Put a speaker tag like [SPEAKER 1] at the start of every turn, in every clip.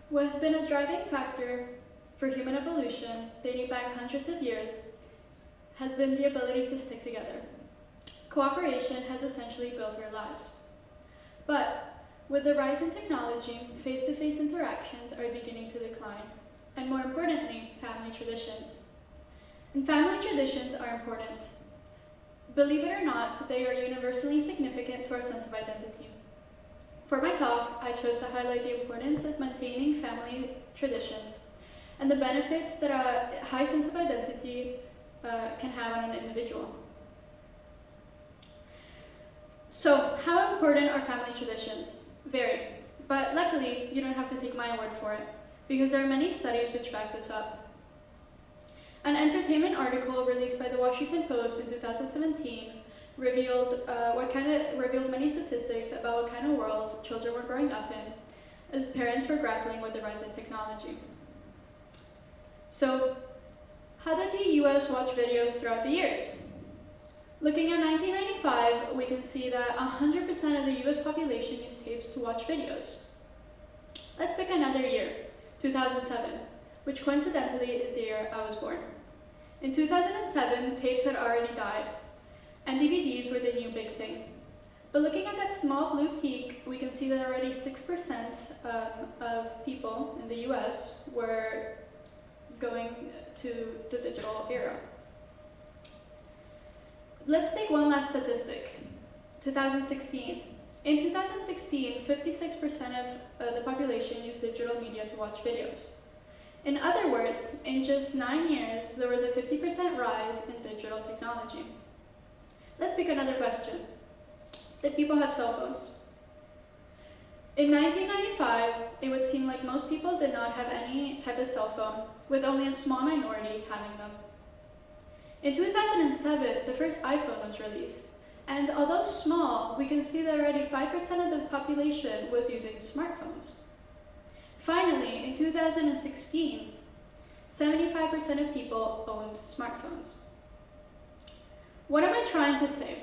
[SPEAKER 1] What has been a driving factor for human evolution, dating back hundreds of years, has been the ability to stick together. Cooperation has essentially built our lives. But with the rise in technology, face-to-face interactions are beginning to decline, and more importantly, family traditions. And family traditions are important. Believe it or not, they are universally significant to our sense of identity. For my talk, I chose to highlight the importance of maintaining family traditions and the benefits that a high sense of identity can have on an individual. So, how important are family traditions? Very. But luckily, you don't have to take my word for it, because there are many studies which back this up. An entertainment article released by the Washington Post in 2017 revealed many statistics about what kind of world children were growing up in as parents were grappling with the rise in technology. So, how did the US watch videos throughout the years? Looking at 1995, we can see that 100% of the US population used tapes to watch videos. Let's pick another year, 2007, which coincidentally is the year I was born. In 2007, tapes had already died, and DVDs were the new big thing. But looking at that small blue peak, we can see that already 6% of people in the US were going to the digital era. Let's take one last statistic, 2016. In 2016, 56% of the population used digital media to watch videos. In other words, in just 9 years, there was a 50% rise in digital technology. Let's pick another question. Did people have cell phones? In 1995, it would seem like most people did not have any type of cell phone, with only a small minority having them. In 2007, the first iPhone was released, and although small, we can see that already 5% of the population was using smartphones. Finally, in 2016, 75% of people owned smartphones. What am I trying to say?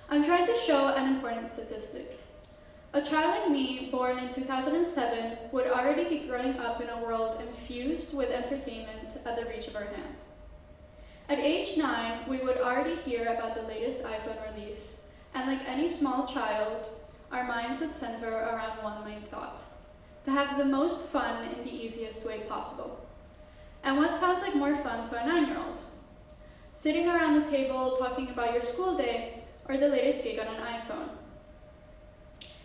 [SPEAKER 1] I'm trying to show an important statistic. A child like me, born in 2007, would already be growing up in a world infused with entertainment at the reach of our hands. At age 9, we would already hear about the latest iPhone release, and like any small child, our minds would center around one main thought: to have the most fun in the easiest way possible. And what sounds like more fun to a 9-year-old? Sitting around the table talking about your school day or the latest gig on an iPhone.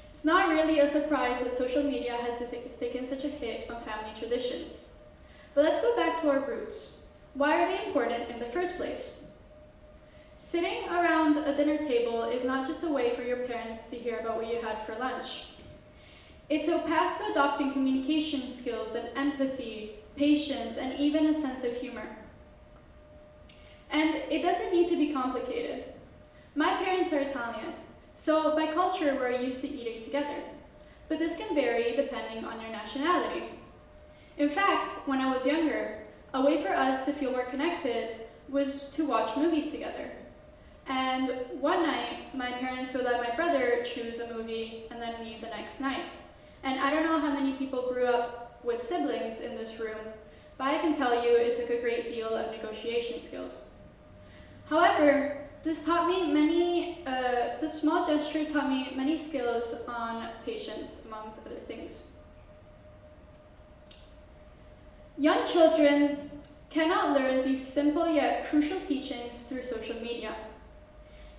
[SPEAKER 1] It's not really a surprise that social media has taken such a hit on family traditions. But let's go back to our roots. Why are they important in the first place? Sitting around a dinner table is not just a way for your parents to hear about what you had for lunch. It's a path to adopting communication skills and empathy, patience, and even a sense of humor. And it doesn't need to be complicated. My parents are Italian, so by culture we're used to eating together. But this can vary depending on your nationality. In fact, when I was younger, a way for us to feel more connected was to watch movies together. And one night, my parents would let my brother choose a movie and then me the next night. And I don't know how many people grew up with siblings in this room, but I can tell you it took a great deal of negotiation skills. However, this small gesture taught me many skills on patience, amongst other things. Young children cannot learn these simple yet crucial teachings through social media.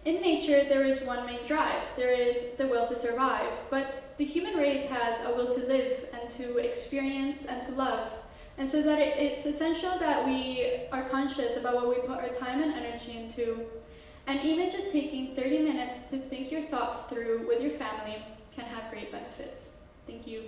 [SPEAKER 1] In nature, there is one main drive. There is the will to survive, but the human race has a will to live and to experience and to love. And so that it's essential that we are conscious about what we put our time and energy into. And even just taking 30 minutes to think your thoughts through with your family can have great benefits. Thank you.